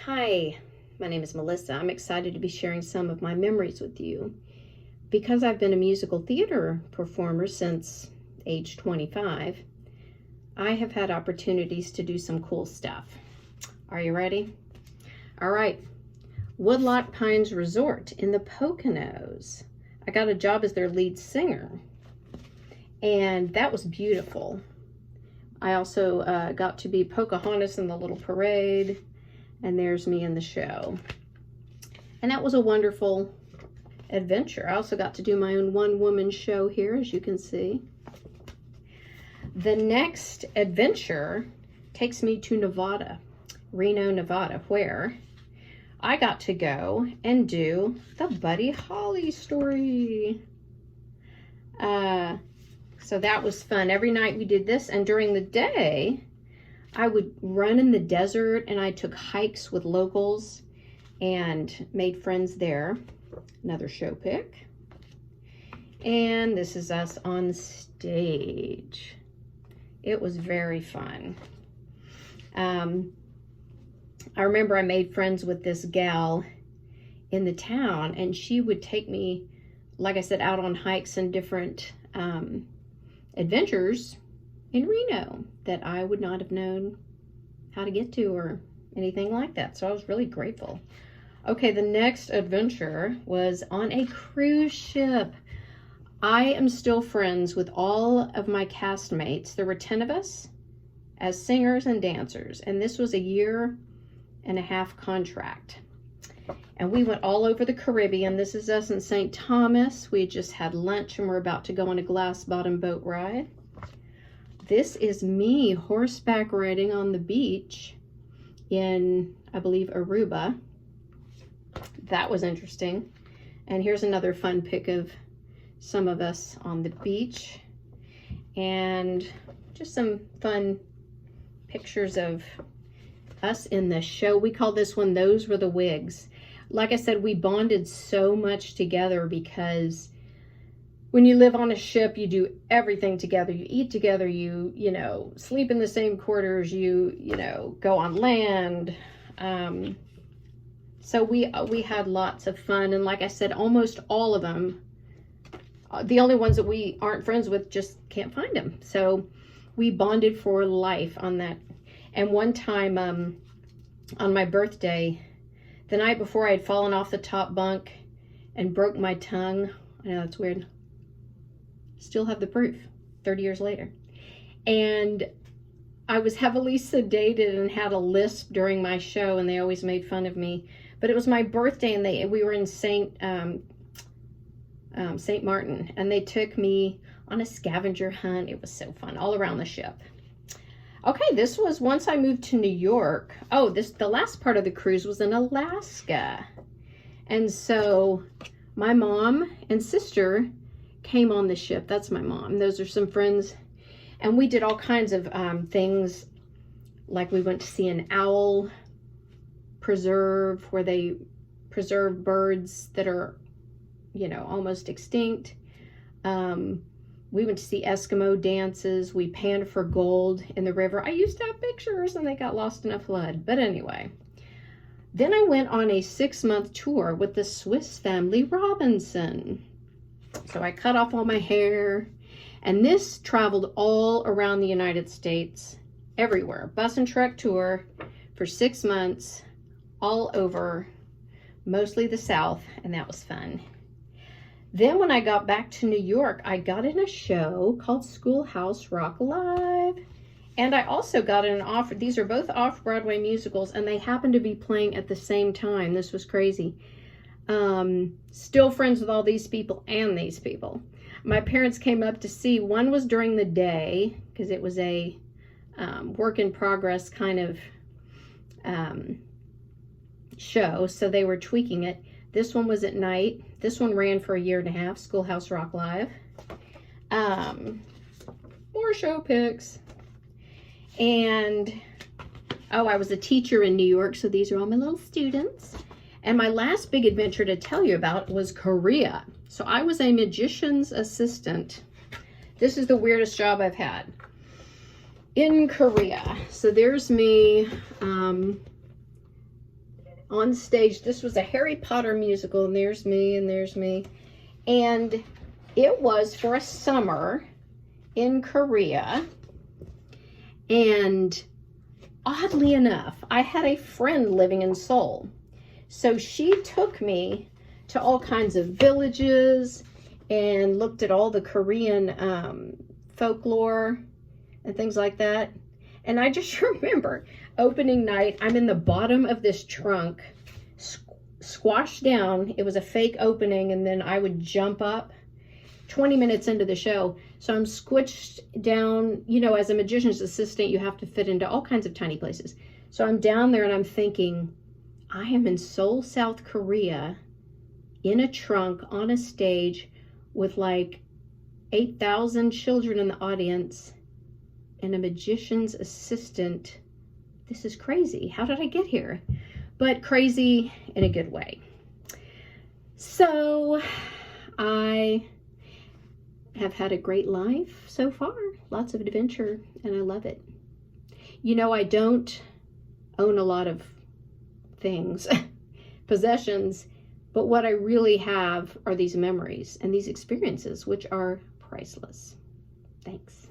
Hi, my name is Melissa. I'm excited to be sharing some of my memories with you. Because I've been a musical theater performer since age 25, I have had opportunities to do some cool stuff. Are you ready? All right. Woodloch Pines Resort in the Poconos. I got a job as their lead singer, and that was beautiful. I also got to be Pocahontas in the little parade, and there's me in the show. And that was a wonderful adventure. I also got to do my own one-woman show here, as you can see. The next adventure takes me to Nevada, Reno, Nevada, where I got to go and do the Buddy Holly story. So that was fun. Every night we did this, and during the day, I would run in the desert, and I took hikes with locals and made friends there. Another show pic. And this is us on stage. It was very fun. I remember I made friends with this gal in the town, and she would take me, like I said, out on hikes and different adventures in Reno that I would not have known how to get to or anything like that. So I was really grateful. Okay, the next adventure was on a cruise ship. I am still friends with all of my castmates. There were 10 of us as singers and dancers, and this was a 1.5-year contract. And we went all over the Caribbean. This is us in St. Thomas. We just had lunch, and we're about to go on a glass bottom boat ride. This is me horseback riding on the beach in, I believe, Aruba. That was interesting. And here's another fun pic of some of us on the beach. And just some fun pictures of us in the show. We call this one, Those Were the Wigs. Like I said, we bonded so much together because when you live on a ship, you do everything together. You eat together, you know, sleep in the same quarters, you know, go on land. So we had lots of fun. And like I said, almost all of them, the only ones that we aren't friends with, just can't find them. So we bonded for life on that. And one time on my birthday, the night before, I had fallen off the top bunk and broke my tongue. I know, that's weird. Still have the proof 30 years later. And I was heavily sedated and had a lisp during my show, and they always made fun of me. But it was my birthday, and we were in St. Martin, and they took me on a scavenger hunt. It was so fun, all around the ship. Okay, this was once I moved to New York. Oh, the last part of the cruise was in Alaska. And so my mom and sister came on the ship. That's my mom. Those are some friends. And we did all kinds of things. Like we went to see an owl preserve where they preserve birds that are, you know, almost extinct. We went to see Eskimo dances. We panned for gold in the river. I used to have pictures, and they got lost in a flood. But anyway, then I went on a 6-month tour with the Swiss Family Robinson. So I cut off all my hair, and this traveled all around the United States, everywhere. Bus and truck tour for 6 months, all over, mostly the South, and that was fun. Then when I got back to New York, I got in a show called Schoolhouse Rock Live. And I also got in an offer. These are both off-Broadway musicals, and they happened to be playing at the same time. This was crazy. Still friends with all these people and these people. My parents came up to see. One was during the day, because it was a work in progress kind of show, so they were tweaking it. This one was at night. This one ran for 1.5 years, Schoolhouse Rock Live. More show pics. And, oh, I was a teacher in New York, so these are all my little students. And my last big adventure to tell you about was Korea. So I was a magician's assistant. This is the weirdest job I've had. In Korea. So there's me on stage. This was a Harry Potter musical, and there's me, and there's me. And it was for a summer in Korea. And oddly enough, I had a friend living in Seoul. So she took me to all kinds of villages and looked at all the Korean folklore and things like that. And I just remember opening night, I'm in the bottom of this trunk, squashed down. It was a fake opening, and then I would jump up 20 minutes into the show. So I'm squished down, you know, as a magician's assistant, you have to fit into all kinds of tiny places. So I'm down there and I'm thinking, I am in Seoul, South Korea, in a trunk on a stage with like 8,000 children in the audience and a magician's assistant. This is crazy. How did I get here? But crazy in a good way. So I have had a great life so far. Lots of adventure, and I love it. You know, I don't own a lot of things, possessions, but what I really have are these memories and these experiences, which are priceless. Thanks.